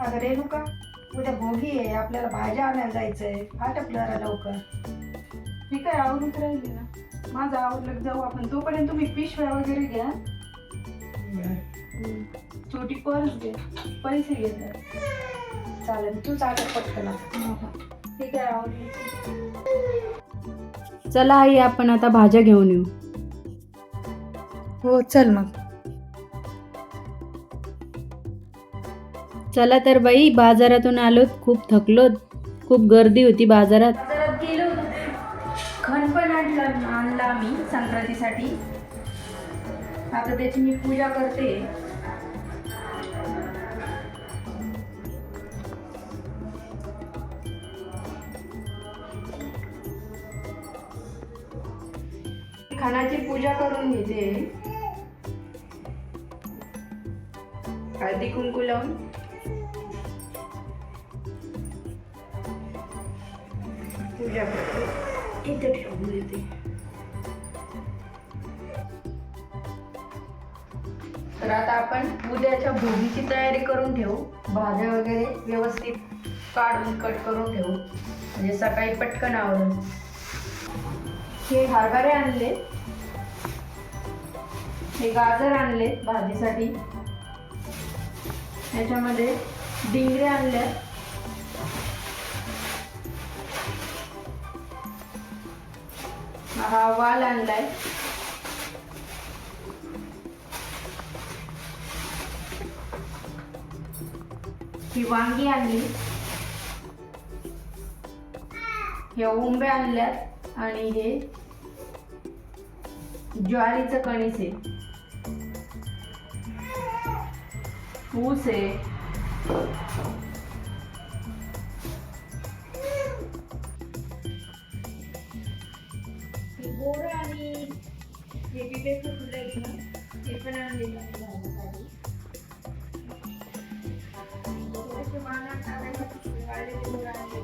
अगं रेणुका, उद्या भोगी आहे, आपल्याला भाज्या आणायला जायचंय. आटप जरा लवकर. मी काय आवडून राहिली ना, माझं आवडलं जाऊ आपण. तोपर्यंत तुम्ही पिशव्या वगैरे घ्या, छोटी पर्स घे, पैसे घेतात. चालेल, तूच आटप पटकन. हे काय आवडलं. चला आई, आपण आता भाज्या घेऊन येऊ. हो चल मग. चला तर बाई, बाजारातून आलोत, खूप थकलोत. खूप गर्दी होती बाजारात. बाजारात गेलो होतो, खण पण आणला मी संक्रांतीसाठी. आता त्याची मी पूजा करते. खणाची पूजा करून घेते. हळदी कुंकू लावून पूजा करते. इथे ठेवून देते. तर आता आपण उद्याच्या भोगीची तयारी करून ठेवू. भाज्या वगैरे व्यवस्थित काढून कट करून ठेवू, म्हणजे सकाळी पटकन आवडेल. हे हरभरे आणले, हे गाजर आणले भाजीसाठी, याच्यामध्ये डिंगरे आणल्या, हा वाल आणलाय, ही वांगी आणली, ह्या उंब्या आणल्यात, आणि हे ज्वारीचं कणीस आहे, ऊस आहे, बोरं आणि हे बिब्याचं फुलं आहेत ना, ते पण आणलेलं आहे भाजीसाठी. थोडेसे मानात टाकायसाठी वाळलेले बोरं आणले,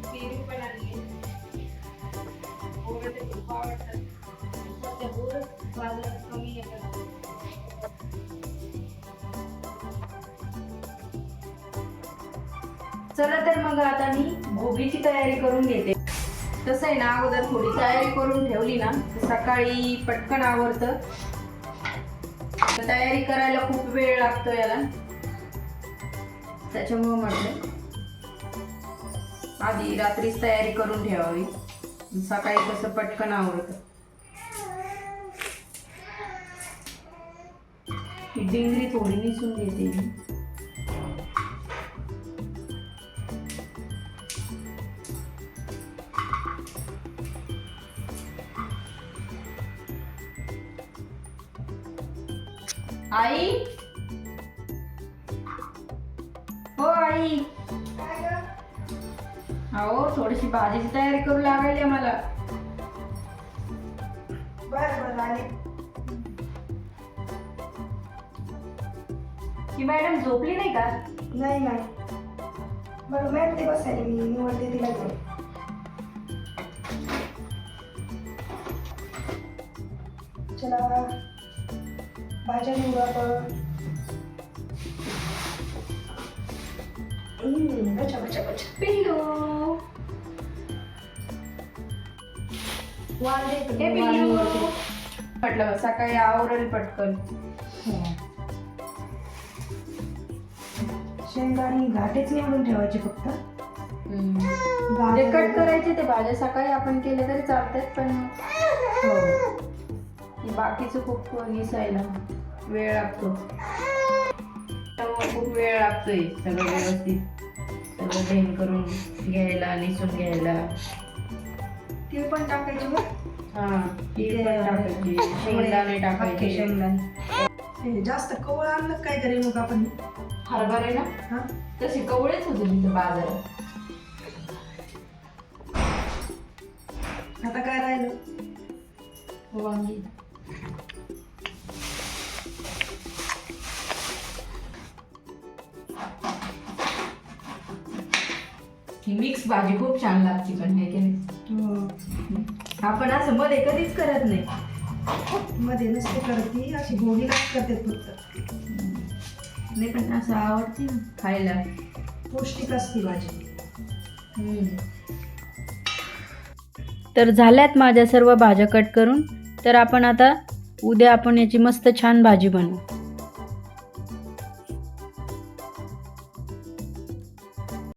पेरू पण आणले. बोरं ते खूप आवडतात. सध्या बोरं बाजारात कमी येतात. चला तर मग आता मी भोगीची तयारी करून घेते. तसं आहे ना, अगोदर थोडी तयारी करून ठेवली ना, सकाळी पटकन आवरतं. तयारी करायला खूप वेळ लागतो याला, त्याच्यामुळं म्हटलं आधी रात्रीच तयारी करून ठेवावी, सकाळी कसं पटकन आवरतं. ही डिंगरी थोडी निसून घेते. आई, हो आई, अहो थोडीशी भाजीची तयारी करू लागायली मला. बर आले. ही मॅडम झोपली नाही का? नाही नाही, बरं मॅम ते बसायला मी निवडते तिला घेऊन. चला भाज्या निवडू आपण. बचा बचा बचा. पिल्लू, वाल दे हे पिल्लू. म्हटलं सकाळी आवरेल पटकन. शेंगदाणे घाटेच निवडून ठेवायचे फक्त. ते कट करायचे, ते भाज्या सकाळी आपण केले तरी चालतात, पण बाकीचं खूप निसायला वेळ लागतो. त्यामुळे खूप वेळ लागतोय सगळं व्यवस्थित सगळं धुवून करून घ्यायला, निसून घ्यायला. तीळ पण टाकायचे बघ. हा, तीळ पण टाकायची, शेंगदाणे टाकायचे. शेंगदाणे जास्त कवळ आणलं काय करेल मग आपण. हरभरे ना, हा तसे कवळेच होते तिथं बाजारात. आता काय राहिलं. वांगी, ही मिक्स भाजी खूप छान लागते, पण हे की आपण असं मध्ये कधीच करत नाही. मध्ये नसते करत ती, अशी भोगीलाच करते फक्त. नाही पण असं आवडते ना खायला. पौष्टिक असते भाजी. तर झाल्यात माझ्या सर्व भाज्या कट करून. तर आपण आता उद्या आपण याची मस्त छान भाजी बनवू.